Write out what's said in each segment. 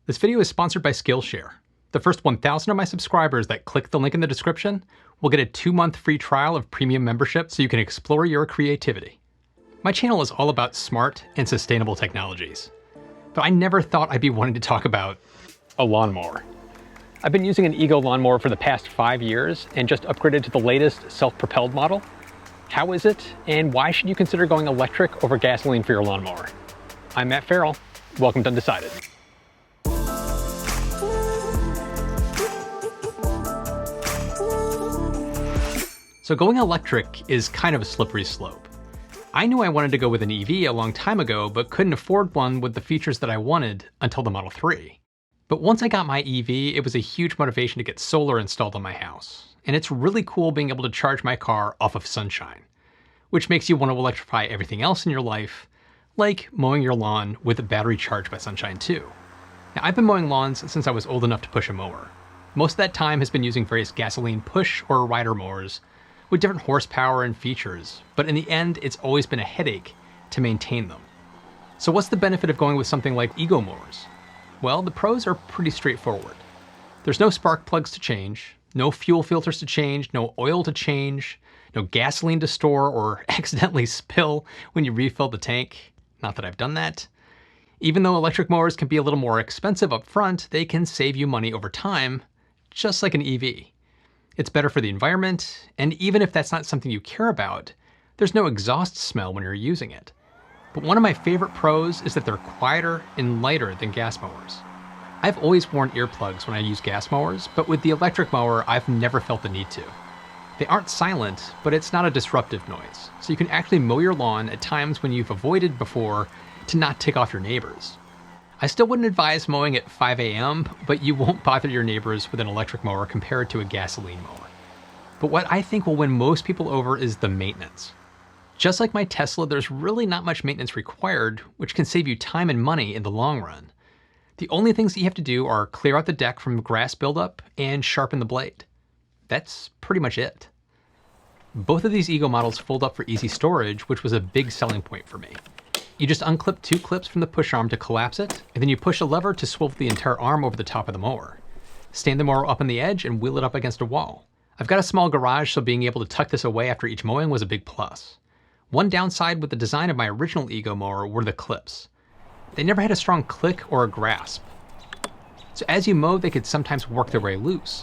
This video is sponsored by Skillshare. The first 1,000 of my subscribers that click the link in the description will get a 2-month free trial of premium membership so you can explore your creativity. My channel is all about smart and sustainable technologies, but I never thought I'd be wanting to talk about a lawnmower. I've been using an Ego lawnmower for the past 5 years and just upgraded to the latest self-propelled model. How is it, and why should you consider going electric over gasoline for your lawnmower? I'm Matt Ferrell. Welcome to Undecided. So going electric is kind of a slippery slope. I knew I wanted to go with an EV a long time ago, but couldn't afford one with the features that I wanted until the Model 3. But once I got my EV, it was a huge motivation to get solar installed on my house. And it's really cool being able to charge my car off of sunshine, which makes you want to electrify everything else in your life, like mowing your lawn with a battery charged by sunshine too. Now, I've been mowing lawns since I was old enough to push a mower. Most of that time has been using various gasoline push or rider mowers with different horsepower and features, but in the end, it's always been a headache to maintain them. So what's the benefit of going with something like Ego mowers? Well, the pros are pretty straightforward. There's no spark plugs to change, no fuel filters to change, no oil to change, no gasoline to store or accidentally spill when you refill the tank. Not that I've done that. Even though electric mowers can be a little more expensive up front, they can save you money over time, just like an EV. It's better for the environment, and even if that's not something you care about, there's no exhaust smell when you're using it. But one of my favorite pros is that they're quieter and lighter than gas mowers. I've always worn earplugs when I use gas mowers, but with the electric mower, I've never felt the need to. They aren't silent, but it's not a disruptive noise, so you can actually mow your lawn at times when you've avoided before to not tick off your neighbors. I still wouldn't advise mowing at 5 a.m., but you won't bother your neighbors with an electric mower compared to a gasoline mower. But what I think will win most people over is the maintenance. Just like my Tesla, there's really not much maintenance required, which can save you time and money in the long run. The only things that you have to do are clear out the deck from grass buildup and sharpen the blade. That's pretty much it. Both of these Ego models fold up for easy storage, which was a big selling point for me. You just unclip 2 clips from the push arm to collapse it, and then you push a lever to swivel the entire arm over the top of the mower. Stand the mower up on the edge and wheel it up against a wall. I've got a small garage, so being able to tuck this away after each mowing was a big plus. One downside with the design of my original Ego mower were the clips. They never had a strong click or a grasp. So as you mow, they could sometimes work their way loose.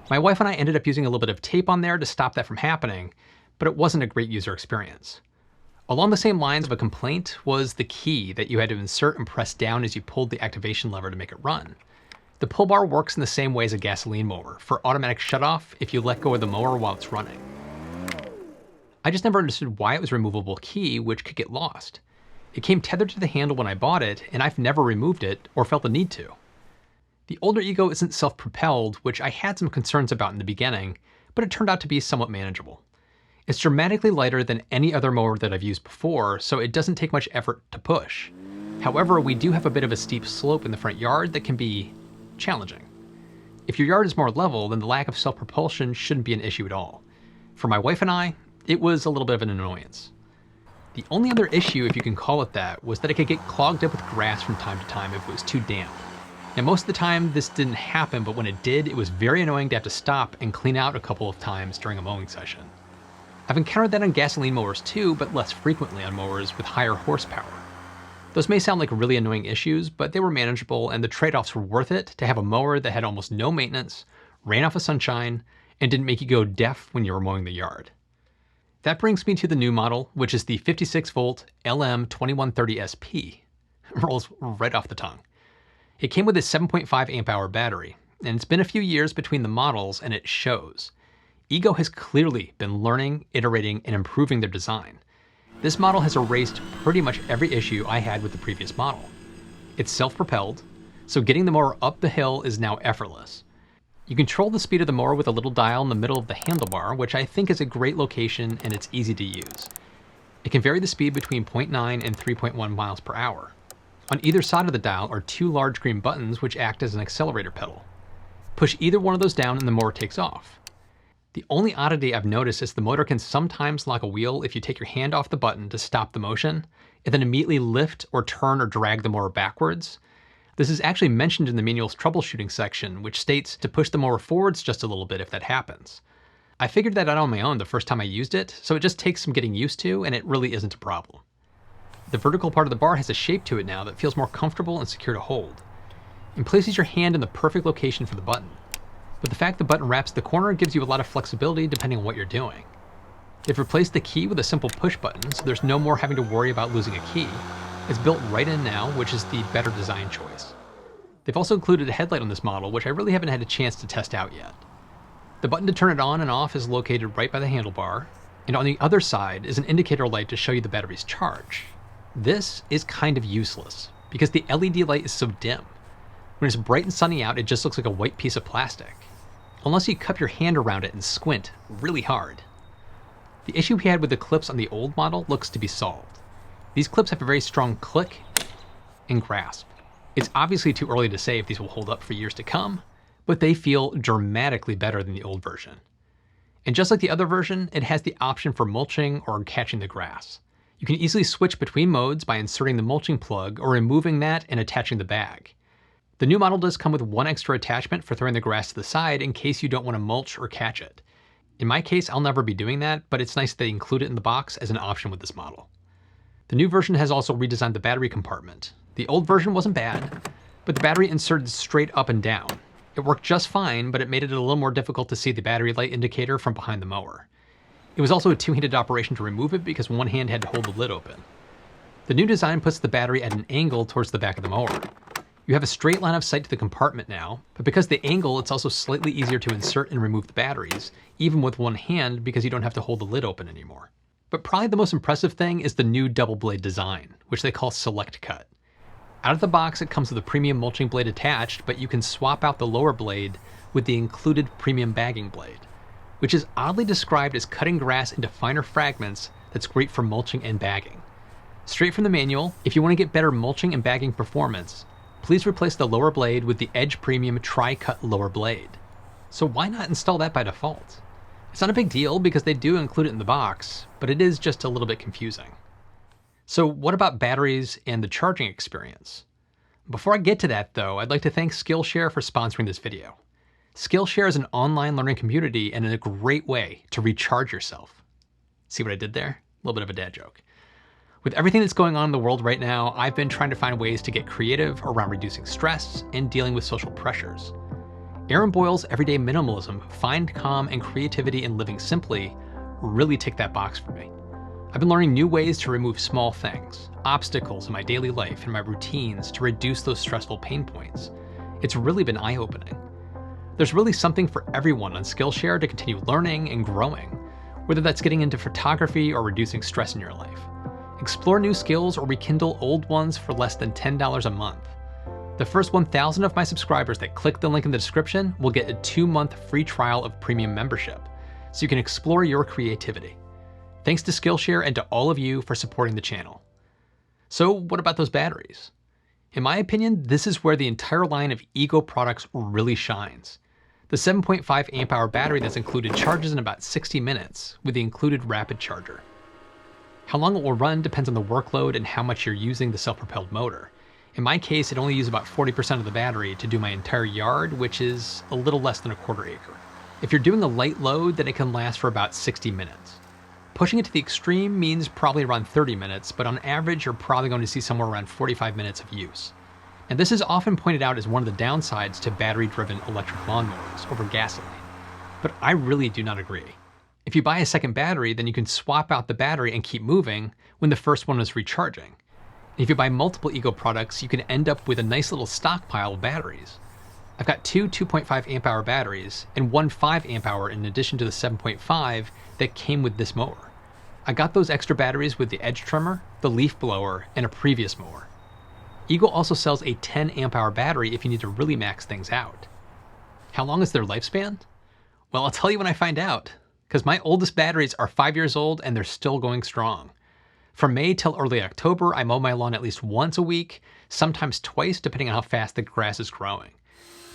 My wife and I ended up using a little bit of tape on there to stop that from happening, but it wasn't a great user experience. Along the same lines of a complaint was the key that you had to insert and press down as you pulled the activation lever to make it run. The pull bar works in the same way as a gasoline mower for automatic shutoff if you let go of the mower while it's running. I just never understood why it was a removable key, which could get lost. It came tethered to the handle when I bought it, and I've never removed it or felt the need to. The older Ego isn't self-propelled, which I had some concerns about in the beginning, but it turned out to be somewhat manageable. It's dramatically lighter than any other mower that I've used before, so it doesn't take much effort to push. However, we do have a bit of a steep slope in the front yard that can be challenging. If your yard is more level, then the lack of self-propulsion shouldn't be an issue at all. For my wife and I, it was a little bit of an annoyance. The only other issue, if you can call it that, was that it could get clogged up with grass from time to time if it was too damp. Now, most of the time this didn't happen, but when it did, it was very annoying to have to stop and clean out a couple of times during a mowing session. I've encountered that on gasoline mowers too, but less frequently on mowers with higher horsepower. Those may sound like really annoying issues, but they were manageable, and the trade-offs were worth it to have a mower that had almost no maintenance, ran off of sunshine, and didn't make you go deaf when you were mowing the yard. That brings me to the new model, which is the 56-volt LM2130SP. Rolls right off the tongue. It came with a 7.5 amp hour battery, and it's been a few years between the models, and it shows. Ego has clearly been learning, iterating, and improving their design. This model has erased pretty much every issue I had with the previous model. It's self-propelled, so getting the mower up the hill is now effortless. You control the speed of the mower with a little dial in the middle of the handlebar, which I think is a great location and it's easy to use. It can vary the speed between 0.9 and 3.1 miles per hour. On either side of the dial are 2 large green buttons which act as an accelerator pedal. Push either one of those down and the mower takes off. The only oddity I've noticed is the motor can sometimes lock a wheel if you take your hand off the button to stop the motion, and then immediately lift or turn or drag the mower backwards. This is actually mentioned in the manual's troubleshooting section, which states to push the mower forwards just a little bit if that happens. I figured that out on my own the first time I used it, so it just takes some getting used to, and it really isn't a problem. The vertical part of the bar has a shape to it now that feels more comfortable and secure to hold. It places your hand in the perfect location for the button. But the fact the button wraps the corner gives you a lot of flexibility depending on what you're doing. They've replaced the key with a simple push button, so there's no more having to worry about losing a key. It's built right in now, which is the better design choice. They've also included a headlight on this model, which I really haven't had a chance to test out yet. The button to turn it on and off is located right by the handlebar, and on the other side is an indicator light to show you the battery's charge. This is kind of useless, because the LED light is so dim. When it's bright and sunny out, it just looks like a white piece of plastic. Unless you cup your hand around it and squint really hard. The issue we had with the clips on the old model looks to be solved. These clips have a very strong click and grasp. It's obviously too early to say if these will hold up for years to come, but they feel dramatically better than the old version. And just like the other version, it has the option for mulching or catching the grass. You can easily switch between modes by inserting the mulching plug or removing that and attaching the bag. The new model does come with one extra attachment for throwing the grass to the side in case you don't want to mulch or catch it. In my case, I'll never be doing that, but it's nice that they include it in the box as an option with this model. The new version has also redesigned the battery compartment. The old version wasn't bad, but the battery inserted straight up and down. It worked just fine, but it made it a little more difficult to see the battery light indicator from behind the mower. It was also a two-handed operation to remove it because one hand had to hold the lid open. The new design puts the battery at an angle towards the back of the mower. You have a straight line of sight to the compartment now, but because of the angle, it's also slightly easier to insert and remove the batteries, even with one hand because you don't have to hold the lid open anymore. But probably the most impressive thing is the new double blade design, which they call Select Cut. Out of the box, it comes with a premium mulching blade attached, but you can swap out the lower blade with the included premium bagging blade, which is oddly described as cutting grass into finer fragments that's great for mulching and bagging. Straight from the manual, if you want to get better mulching and bagging performance, please replace the lower blade with the Edge Premium Tri-Cut lower blade. So why not install that by default? It's not a big deal because they do include it in the box, but it is just a little bit confusing. So what about batteries and the charging experience? Before I get to that though, I'd like to thank Skillshare for sponsoring this video. Skillshare is an online learning community and a great way to recharge yourself. See what I did there? A little bit of a dad joke. With everything that's going on in the world right now, I've been trying to find ways to get creative around reducing stress and dealing with social pressures. Aaron Boyle's Everyday Minimalism, Find Calm and Creativity in Living Simply really ticked that box for me. I've been learning new ways to remove small things, obstacles in my daily life and my routines to reduce those stressful pain points. It's really been eye-opening. There's really something for everyone on Skillshare to continue learning and growing, whether that's getting into photography or reducing stress in your life. Explore new skills or rekindle old ones for less than $10 a month. The first 1,000 of my subscribers that click the link in the description will get a 2-month free trial of premium membership, so you can explore your creativity. Thanks to Skillshare and to all of you for supporting the channel. So what about those batteries? In my opinion, this is where the entire line of Ego products really shines. The 7.5 amp hour battery that's included charges in about 60 minutes with the included rapid charger. How long it will run depends on the workload and how much you're using the self-propelled motor. In my case, it only uses about 40% of the battery to do my entire yard, which is a little less than a quarter acre. If you're doing a light load, then it can last for about 60 minutes. Pushing it to the extreme means probably around 30 minutes, but on average, you're probably going to see somewhere around 45 minutes of use. And this is often pointed out as one of the downsides to battery-driven electric lawnmowers over gasoline. But I really do not agree. If you buy a second battery, then you can swap out the battery and keep moving when the first one is recharging. And if you buy multiple Ego products, you can end up with a nice little stockpile of batteries. I've got two 2.5 amp hour batteries and one 5 amp hour in addition to the 7.5 that came with this mower. I got those extra batteries with the edge trimmer, the leaf blower, and a previous mower. Ego also sells a 10 amp hour battery if you need to really max things out. How long is their lifespan? Well, I'll tell you when I find out, because my oldest batteries are 5 years old and they're still going strong. From May till early October, I mow my lawn at least once a week, sometimes twice depending on how fast the grass is growing.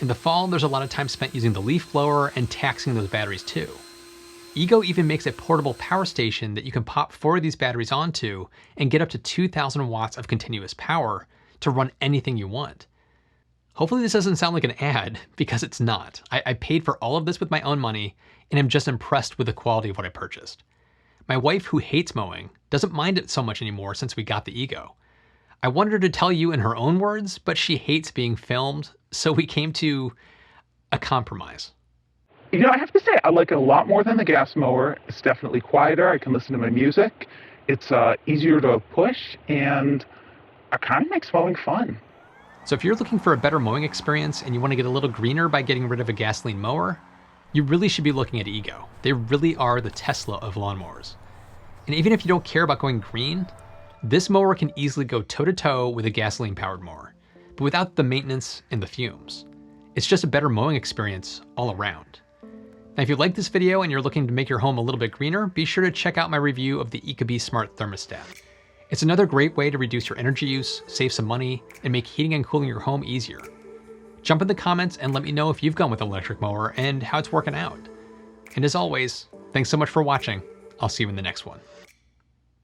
In the fall, there's a lot of time spent using the leaf blower and taxing those batteries too. Ego even makes a portable power station that you can pop 4 of these batteries onto and get up to 2,000 watts of continuous power to run anything you want. Hopefully this doesn't sound like an ad, because it's not. I paid for all of this with my own money, and I'm just impressed with the quality of what I purchased. My wife, who hates mowing, doesn't mind it so much anymore since we got the Ego. I wanted her to tell you in her own words, but she hates being filmed, so we came to a compromise. I have to say, I like it a lot more than the gas mower. It's definitely quieter. I can listen to my music. It's easier to push, and it kind of makes mowing fun. So if you're looking for a better mowing experience and you want to get a little greener by getting rid of a gasoline mower, you really should be looking at Ego. They really are the Tesla of lawnmowers. And even if you don't care about going green, this mower can easily go toe-to-toe with a gasoline-powered mower, but without the maintenance and the fumes. It's just a better mowing experience all around. Now, if you like this video and you're looking to make your home a little bit greener, be sure to check out my review of the ecobee Smart Thermostat. It's another great way to reduce your energy use, save some money, and make heating and cooling your home easier. Jump in the comments and let me know if you've gone with an electric mower and how it's working out. And as always, thanks so much for watching. I'll see you in the next one.